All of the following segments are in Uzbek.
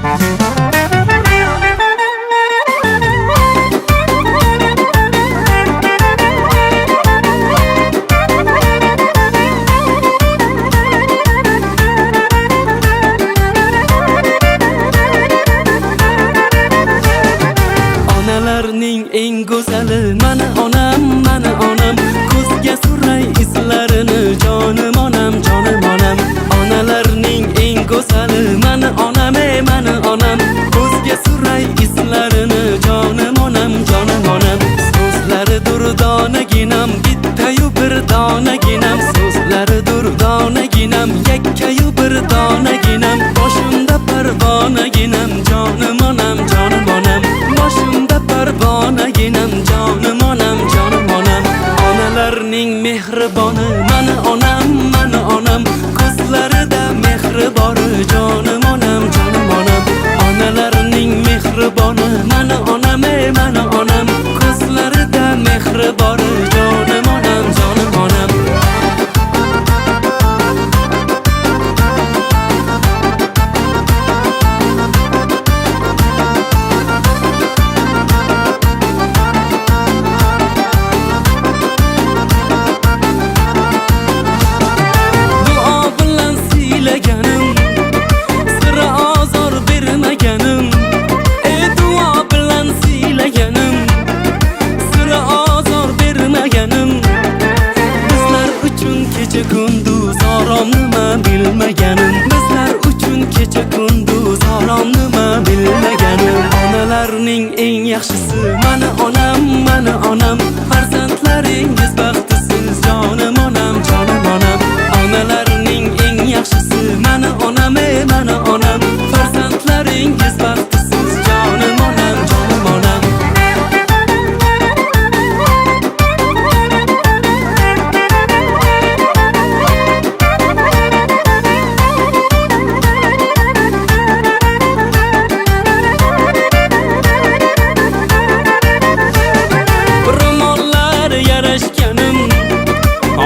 Onalarning eng go'zali mana onam, ko'zga suray izlarini jonim onam, onalarning eng go'zali mana onam, ko'zga suray izlarini jonim onam, so'zlari durdonaginam, bittayu bir donaginam, so'zlari durdonaginam, yakkayu bir donaginam, boshimda parvonaginam, jonim onam, boshimda parvonaginam, jonim onam, onalarning mehriboni mana onam, ko'zlarida mehri bor jonim onam, onalarning mehriboni mana onam, ko'zlarida mehri bor jonim onam, kunduz orom nima bilmaganim, bizlar uchun kecha kunduz orom nima bilmaganim, onalarning eng yaxshisi mana onam, farzandlaringiz baxtsiz jonim onam, onalarning eng yaxshisi mana onam, farzandlaringiz baxtsiz jonim onam,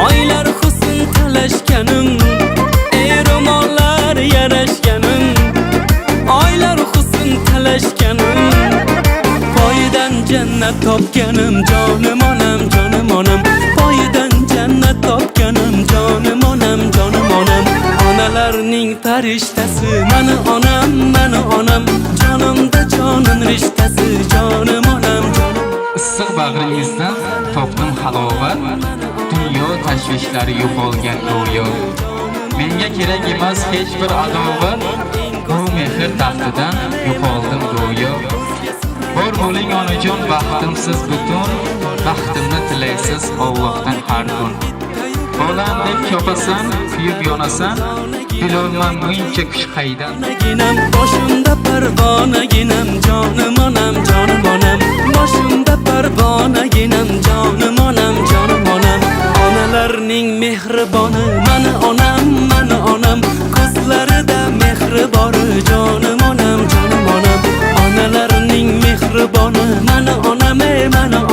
oylar husn talashganim, ro'mollar yarashganim, oylar husn talashganim, poyidan jannat topganim, jonim onam, poyidan jannat topganim, jonim onam, onalarning farishtasi mana onam, jonimda jonim rishtasi jonim onam, issiq bag'ringizdan topdim halovat, dunyo tashvishlari yo'qolgan go'yo. Menga kerak emas hech bir adovat, bu mehr taxtidan yo'qoldim go'yo. Bor bo'ling onajon, baxtimsiz butun, baxtimni tilaysiz Allohdan har kun. Bolam deb chopasan, kuyib yonasan, bilolman muncha kuch qaydan. Boshimda parvonaginam, jonim onam, boshimda parvonaginam, jonim onam, onalarning mehriboni mana onam, ko'zlarida mehri bor jonim onam, onalarning mehriboni mana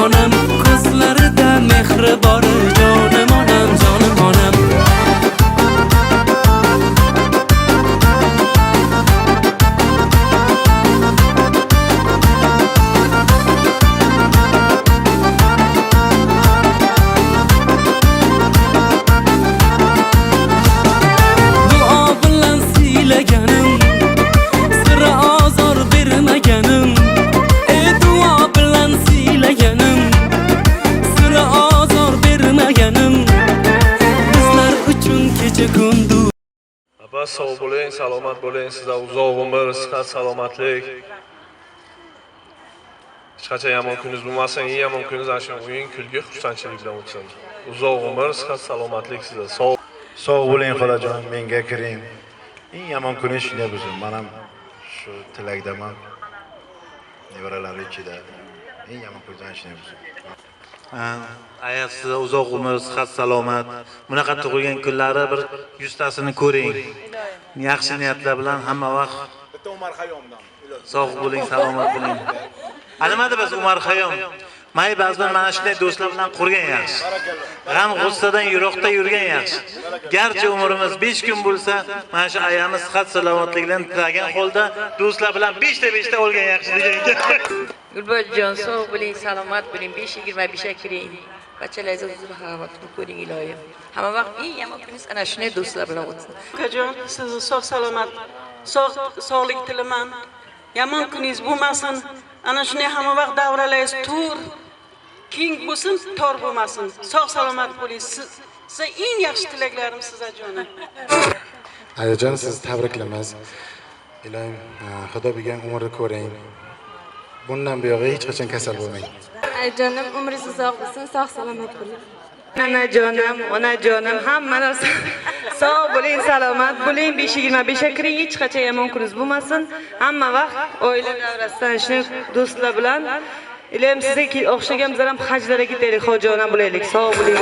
onam, ko'zlarida mehri bor jonim onam, sog' bo'ling, salomat bo'ling, sizlar uzoq umr, sihat, salomatlik. Hech qachon yomon kuningiz bo'lmasin, eng yomon kuningiz ana shu o'yin, kulgi, xursandchilik bilan o'tsin. Uzoq umr, sihat, salomatlik sizlar. Sog' bo'ling xolajon, menga kiring. Eng yomon kuningiz shunday bo'lsin. Men ham shu tilakdaman. Nevaralar ichida eng yomon kuningiz shunday bo'lsin. Agar sizga uzoq umr, sihat, salomat, bunaqa tug'ilgan kunlari bir yuztasini ko'ring. Yaxshi niyatlar bilan hamma vaqt sog' bo'ling, salomat bo'ling. Animadi biz Umar Xayyom. may ba'zan mana shunday do'stlar bilan qurgan yaxshi. G'am g'ussadan yiroqda yurgan yaxshi. Garchi umrimiz 5 kun bo'lsa, mana shu ayamiz sihat salomatlikdan tilagan holda do'stlar bilan 5 ta 5 ta o'lgan yaxshi degan ekan. Gulbozjon, sog' bo'ling, salomat bo'ling, 5:25 kiring. Bachalaringizni halovatini ko'ring iloyim. Hamma vaqt eng yomon kuningiz ana shunday do'stlar bilan o'tsin. Ukajon, sizni sog' salomat, sog'lik tilaman. Yomon kuningiz bo'lmasin. Ana shunday hamma vaqt davralaysiz, tur. Keng bo'lsin, tor bo'lmasin. Sog' salomat bo'ling. Sizga eng yaxshi tilaklarim sizga jonim. Ayajon, sizni tabriklaymiz. Iloyim, Xudo bergan umrni ko'ring. Bundan buyog'i hech qachon kasal bo'lmang. Ayajonim, umringiz uzoq bo'lsin, sog' salomat bo'ling. Onajonim, hamma narsa sog' bo'ling, salomat bo'ling. 5:25 ga kiring, hech qachon yomon kuningiz bo'lmasin. Hamma vaqt oila davrasida shunday do'stlar bilan iloyim sizga o'xshagan bizlar ham hajlarga ketaylik, hojona bo'laylik. Sog' bo'ling.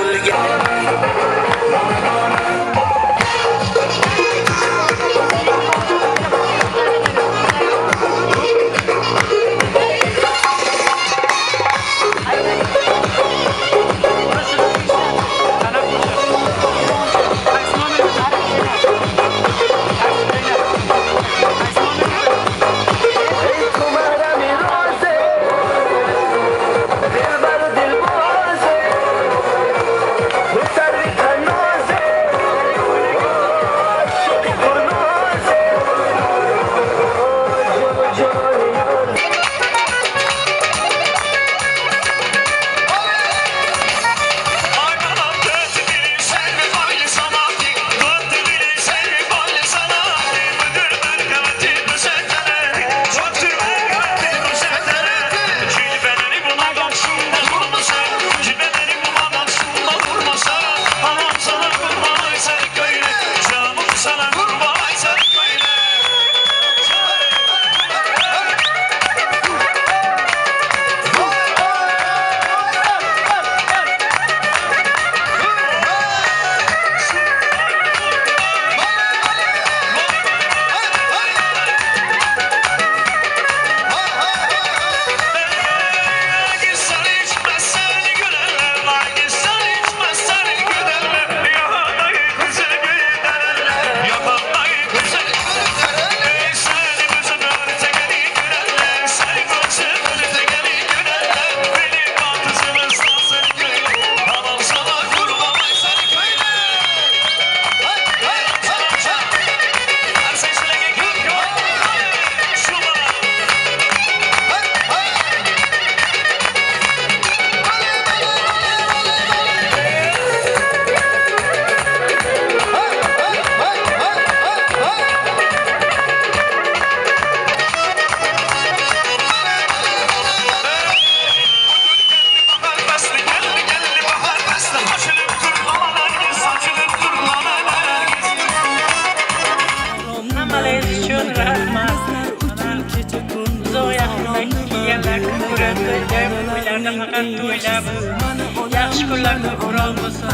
Yaxshi kunlarda o'rol bo'lsin.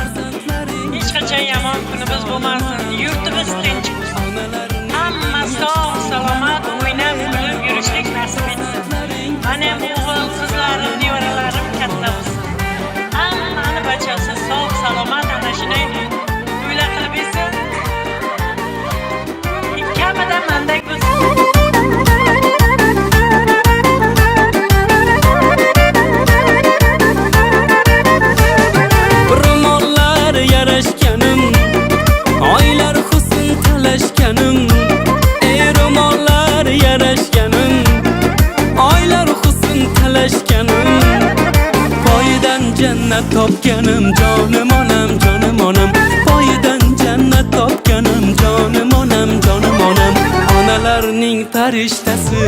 Hech qachon yomon kunimiz bo'lmasin. Yurtimiz tinch bo'lsin. Hamma sog' salomat o'ynab kulib yurishlik nasib etsin. Mana bu o'g'il qizlarim, nevaralarim katta bo'lsin. Hammani bachasi sog' salomat ana shunday to'ylar qilib yetsin. Kamida mandek bo'lsin. Jannat topganim jonim onam poyidan jannat topganim jonim onam onalarning farishtasi